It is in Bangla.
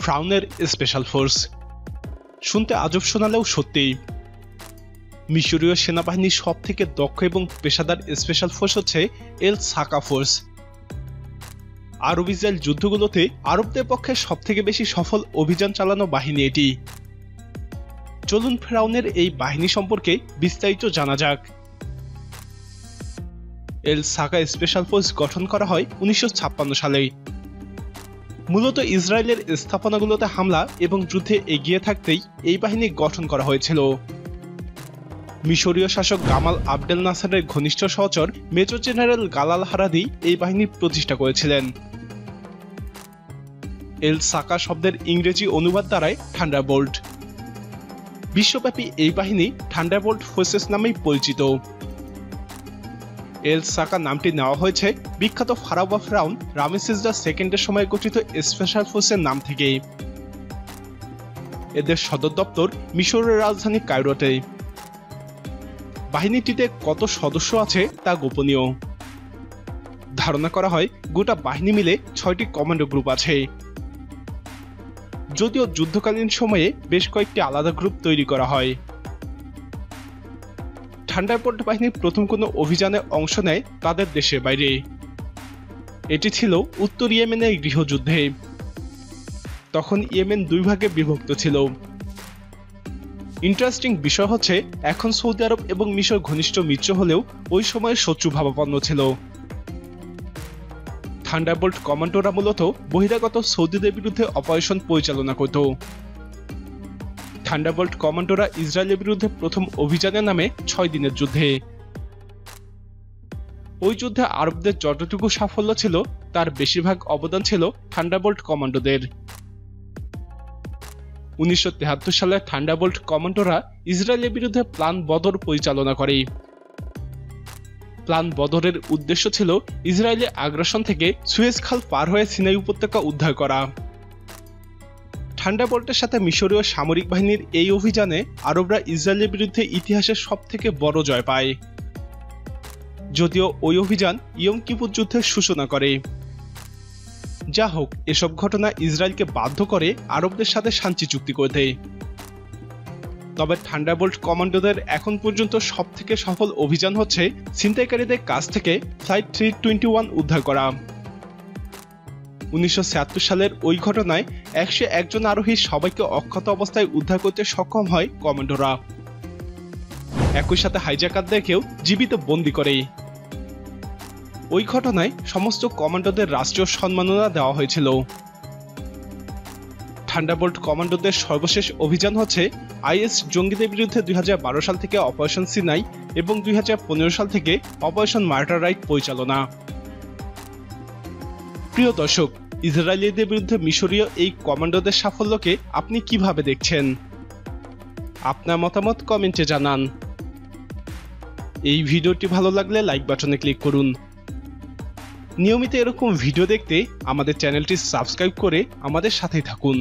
ফ্রাউনের স্পেশাল ফোর্স। শুনতে আজব শোনালেও সত্যি। মিশরীয় সেনাবাহিনীর সবথেকে দক্ষ এবং পেশাদার স্পেশাল ফোর্স হচ্ছে এল সাকা ফোর্স। আরব ইসরায়েল যুদ্ধগুলোতে আরবদের পক্ষে সবথেকে বেশি সফল অভিযান চালানো বাহিনী এটি। চলুন ফেরাউনের এই বাহিনী সম্পর্কে বিস্তারিত জানা যাক। এল সাকা স্পেশাল ফোর্স গঠন করা হয় 1956 সালে। মূলত ইসরায়েলের স্থাপনাগুলোতে হামলা এবং যুদ্ধে এগিয়ে থাকতেই এই বাহিনী গঠন করা হয়েছিল। মিশরীয় শাসক গামাল আবদেল নাসারের ঘনিষ্ঠ সহচর মেজর জেনারেল গালাল হারাদি এই বাহিনী প্রতিষ্ঠা করেছিলেন। এল সাকা শব্দের ইংরেজি অনুবাদ দ্বারাই থান্ডারবোল্ট। বিশ্বব্যাপী এই বাহিনী থান্ডারবোল্ট ফোর্সেস নামেই পরিচিত। এল সাকা নামটি নেওয়া হয়েছে বিখ্যাত ফারাও বা ফেরাউন রামেসেস II সময় গঠিত স্পেশাল ফোর্সের নাম থেকে। এদের সদর দপ্তর মিশরের রাজধানী কায়রোতে। বাহিনীটিতে কত সদস্য আছে তা গোপনীয়। ধারণা করা হয় গোটা বাহিনী মিলে 6টি কমান্ডো গ্রুপ আছে। যদিও যুদ্ধকালীন সময়ে বেশ কয়েকটি আলাদা গ্রুপ তৈরি করা হয়। থান্ডারবোল্ট বাহিনী প্রথম কোনো অভিযানে অংশ নেয় তাদের দেশের বাইরে। এটি ছিল উত্তর ইয়েমেনের গৃহযুদ্ধে। তখন ইয়েমেন দুই ভাগে বিভক্ত ছিল। ইন্টারেস্টিং বিষয় হচ্ছে এখন সৌদি আরব এবং মিশর ঘনিষ্ঠ মিত্র হলেও ওই সময় শত্রু ভাবাপন্ন ছিল। থান্ডারবোল্ট কমান্ডোরা মূলত বহিরাগত সৌদিদের বিরুদ্ধে অপারেশন পরিচালনা করত। থান্ডারবোল্ট কমান্ডোরা ইসরায়েলের বিরুদ্ধে প্রথম অভিযানে নামে 6 দিনের যুদ্ধে। ওই যুদ্ধে আরবদের যতটুকু সাফল্য ছিল তার বেশিরভাগ অবদান ছিল থান্ডারবোল্ট কমান্ডোদের। 1973 সালে থান্ডারবোল্ট কমান্ডোরা ইসরায়েলের বিরুদ্ধে প্ল্যান বদর পরিচালনা করে। প্ল্যান বদরের উদ্দেশ্য ছিল ইসরায়েলের আগ্রাসন থেকে সুয়েজ খাল পার হয়ে সিনাই উপত্যকা উদ্ধার করা। থান্ডারবোল্টের সাথে মিশরীয় সামরিক বাহিনীর এই অভিযানে আরবরা ইসরায়েলের বিরুদ্ধে ইতিহাসের সবথেকে বড় জয় পায়। যদিও ওই অভিযান ইয়ম কিপুর যুদ্ধের সূচনা করে। যা হোক, এসব ঘটনা ইসরায়েলকে বাধ্য করে আরবদের সাথে শান্তি চুক্তি করতে। তবে থান্ডারবোল্ট কমান্ডোদের এখন পর্যন্ত সবথেকে সফল অভিযান হচ্ছে ছিনতাইকারীদের কাছ থেকে ফ্লাইট 321 উদ্ধার করা। 1976 সালের ওই ঘটনায় 101 জন আরোহী সবাইকে অক্ষত অবস্থায় উদ্ধার করতে সক্ষম হয় কমান্ডোরা। একই সাথে হাইজ্যাকারদেরকেও জীবিত বন্দী করে। ওই ঘটনায় সমস্ত কমান্ডোদের রাষ্ট্রীয় সম্মাননা দেওয়া হয়েছিল। থান্ডারবোল্ট কমান্ডোদের সর্বশেষ অভিযান হচ্ছে আইএস জঙ্গিদের বিরুদ্ধে 2012 সাল থেকে অপারেশন সিনাই এবং 2015 সাল থেকে অপারেশন মার্টার রাইট পরিচালনা। প্রিয় দর্শক, ইসরায়েলিদের বিরুদ্ধে মিশরীয় এই কমান্ডোদের সাফল্যকে আপনি কিভাবে দেখছেন? আপনার মতামত কমেন্টে জানান। এই ভিডিওটি ভালো লাগলে লাইক বাটনে ক্লিক করুন। নিয়মিত এরকম ভিডিও দেখতে আমাদের চ্যানেলটি সাবস্ক্রাইব করে আমাদের সাথেই থাকুন।